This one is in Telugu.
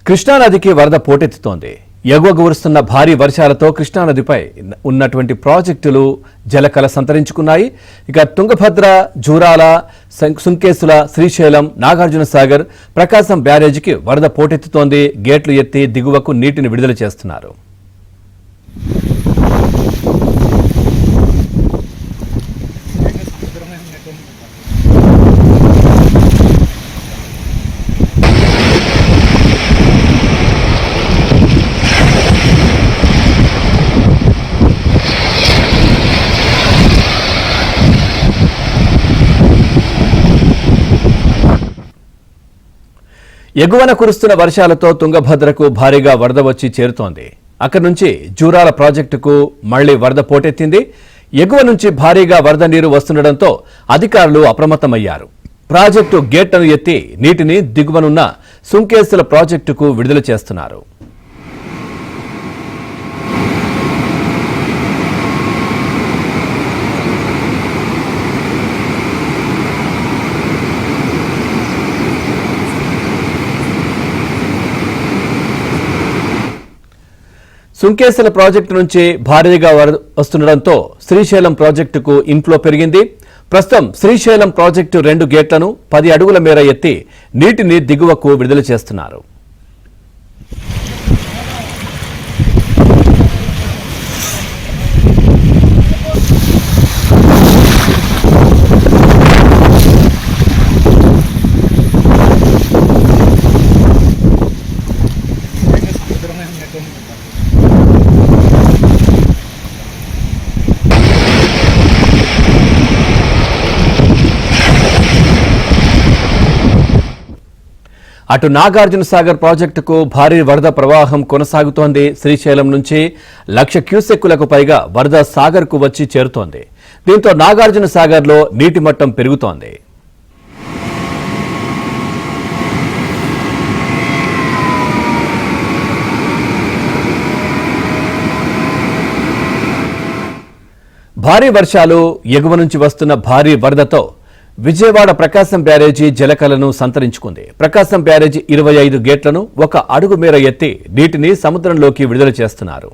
కృష్ణానదికి వరద పోటెత్తుతోంది. ఎగువకు కురుస్తున్న భారీ వర్షాలతో కృష్ణానదిపై ఉన్నటువంటి ప్రాజెక్టులు జలకళ సంతరించుకున్నాయి. ఇక తుంగభద్ర, జూరాల, సుంకేసుల, శ్రీశైలం, నాగార్జున సాగర్, ప్రకాశం బ్యారేజీకి వరద పోటెత్తుతోంది. గేట్లు ఎత్తి దిగువకు నీటిని విడుదల చేస్తున్నారు. ఎగువన కురుస్తున్న వర్షాలతో తుంగభద్రకు భారీగా వరద వచ్చి చేరుతోంది. అక్కడి నుంచి జూరాల ప్రాజెక్టుకు మళ్లీ వరద పోటెత్తింది. ఎగువ నుంచి భారీగా వరద నీరు వస్తుండటంతో అధికారులు అప్రమత్తమయ్యారు. ప్రాజెక్టు గేట్లను ఎత్తి నీటిని దిగువనున్న సుంకేసుల ప్రాజెక్టుకు విడుదల చేస్తున్నారు. సుంకేసుల ప్రాజెక్టు నుంచి భారీగా వస్తుండటంతో శ్రీశైలం ప్రాజెక్టుకు ఇన్ఫ్లో పెరిగింది. ప్రస్తుతం శ్రీశైలం ప్రాజెక్టు 2 గేట్లను 10 అడుగుల మేర ఎత్తి నీటిని దిగువకు విడుదల చేస్తున్నారు. అటు నాగార్జున సాగర్ ప్రాజెక్టుకు భారీ వరద ప్రవాహం కొనసాగుతోంది. శ్రీశైలం నుంచి 1,00,000 క్యూసెక్కులకు పైగా వరద సాగర్కు వచ్చి చేరుతోంది. దీంతో నాగార్జున సాగర్లో నీటి మట్టం పెరుగుతోంది. భారీ వర్షాలు, ఎగువ నుంచి వస్తున్న భారీ వరదతో విజయవాడ ప్రకాశం బ్యారేజీ జలకళను సంతరించుకుంది. ప్రకాశం బ్యారేజీ 25 గేట్లను 1 అడుగు మేర ఎత్తి నీటిని సముద్రంలోకి విడుదల చేస్తున్నారు.